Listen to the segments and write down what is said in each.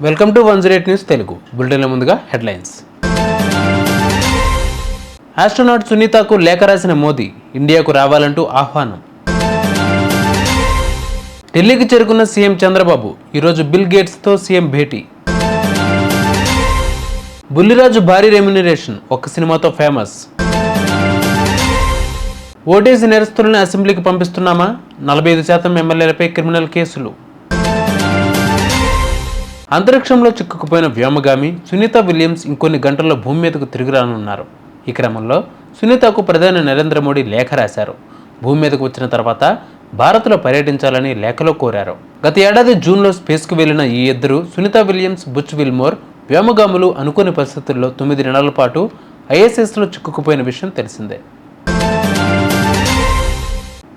Welcome to 108 news Telugu బులెటిన్ల ముందుగా headlines. Astronaut సునీతకు లేఖ రాసిన మోదీ ఇండియాకు రావాలంటూ ఆహ్వానం. ఢిల్లీకి చేరుకున్న సీఎం చంద్రబాబు ఈరోజు బిల్ గేట్స్తో సీఎం భేటీ. బుల్లిరాజు భారీ రెమ్యునరేషన్ ఒక్క సినిమాతో ఫేమస్. ఓటేసి నేరస్తులను అసెంబ్లీకి పంపిస్తున్నామా? 45% ఎమ్మెల్యేలపై క్రిమినల్ కేసులు. అంతరిక్షంలో చిక్కుకుపోయిన వ్యోమగామి సునీత విలియమ్స్ ఇంకొన్ని గంటల్లో భూమి మీదకు తిరిగి రానున్నారు. ఈ క్రమంలో సునీతకు ప్రధాని నరేంద్ర మోడీ లేఖ రాశారు. భూమి మీదకు వచ్చిన తర్వాత భారత్లో పర్యటించాలని లేఖలో కోరారు. గత ఏడాది జూన్లో స్పేస్కు వెళ్లిన ఈ ఇద్దరు సునీత విలియమ్స్, బుచ్ విల్మోర్ వ్యోమగాములు అనుకోని పరిస్థితుల్లో 9 నెలల పాటు ఐఎస్ఎస్లో చిక్కుకుపోయిన విషయం తెలిసిందే.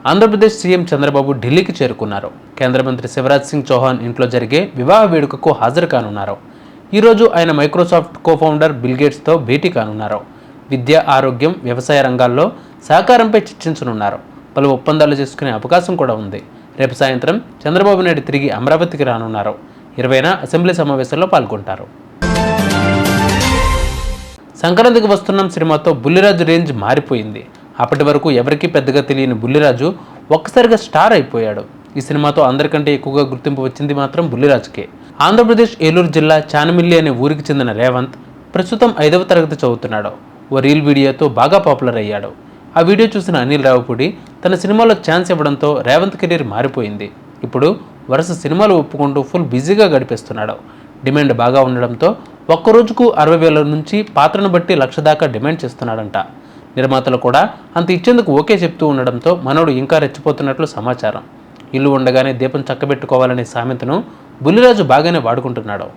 ఆంధ్రప్రదేశ్ సీఎం చంద్రబాబు ఢిల్లీకి చేరుకున్నారు. కేంద్ర మంత్రి శివరాజ్ సింగ్ చౌహాన్ ఇంట్లో జరిగే వివాహ వేడుకకు హాజరు కానున్నారు. ఈరోజు ఆయన మైక్రోసాఫ్ట్ కోఫౌండర్ బిల్ గేట్స్తో భేటీ కానున్నారు. విద్య, ఆరోగ్యం, వ్యవసాయ రంగాల్లో సహకారంపై చర్చించనున్నారు. పలు ఒప్పందాలు చేసుకునే అవకాశం కూడా ఉంది. రేపు సాయంత్రం చంద్రబాబు నాయుడు తిరిగి అమరావతికి రానున్నారు. 20న అసెంబ్లీ సమావేశంలో పాల్గొంటారు. సంక్రాంతికి వస్తున్నాం సినిమాతో బుల్లిరాజు రేంజ్ మారిపోయింది. అప్పటి వరకు ఎవరికీ పెద్దగా తెలియని బుల్లిరాజు ఒక్కసారిగా స్టార్ అయిపోయాడు. ఈ సినిమాతో అందరికంటే ఎక్కువగా గుర్తింపు వచ్చింది మాత్రం బుల్లిరాజుకే. ఆంధ్రప్రదేశ్ ఏలూరు జిల్లా చానమిల్లి అనే ఊరికి చెందిన రేవంత్ ప్రస్తుతం 5వ తరగతి చదువుతున్నాడు. ఓ రీల్ వీడియోతో బాగా పాపులర్ అయ్యాడు. ఆ వీడియో చూసిన అనిల్ రావుపూడి తన సినిమాలో ఛాన్స్ ఇవ్వడంతో రేవంత్ కెరీర్ మారిపోయింది. ఇప్పుడు వరుస సినిమాలు ఒప్పుకుంటూ ఫుల్ బిజీగా గడిపేస్తున్నాడు. డిమాండ్ బాగా ఉండడంతో ఒక్కరోజుకు 60,000 నుంచి పాత్రను బట్టి 1,00,000 దాకా డిమాండ్ చేస్తున్నాడంట. నిర్మాతలు కూడా అంత ఇచ్చేందుకు ఓకే చెప్తూ ఉండడంతో మనోడు ఇంకా రెచ్చిపోతున్నట్లు సమాచారం. ఇల్లు ఉండగానే దీపం చక్కబెట్టుకోవాలనే సామెతను బుల్లిరాజు బాగానే వాడుకుంటున్నాడు.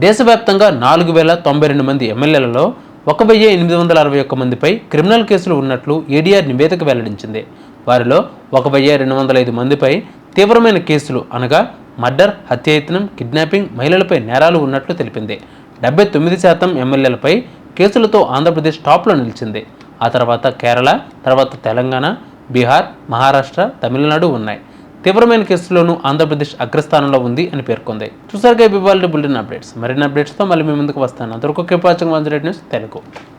దేశవ్యాప్తంగా 4,092 మంది ఎమ్మెల్యేలలో 1,861 మందిపై క్రిమినల్ కేసులు ఉన్నట్లు ఏడీఆర్ నివేదిక వెల్లడించింది. వారిలో 1,205 మందిపై తీవ్రమైన కేసులు అనగా మర్డర్, హత్యాయత్నం, కిడ్నాపింగ్, మహిళలపై నేరాలు ఉన్నట్లు తెలిపింది. 79% ఎమ్మెల్యేలపై కేసులతో ఆంధ్రప్రదేశ్ టాప్లో నిలిచింది. ఆ తర్వాత కేరళ, తర్వాత తెలంగాణ, బీహార్, మహారాష్ట్ర, తమిళనాడు ఉన్నాయి. తీవ్రమైన కేసుల్లోనూ ఆంధ్రప్రదేశ్ అగ్రస్థానంలో ఉంది అని పేర్కొంది. చూసారుగా ఇవాళ బులెటిన్ అప్డేట్స్. మరిన్ని అప్డేట్స్తో మళ్ళీ మీ ముందుకు వస్తాను. అంతవరకు కీప్ వాచింగ్ 108 న్యూస్ తెలుగు.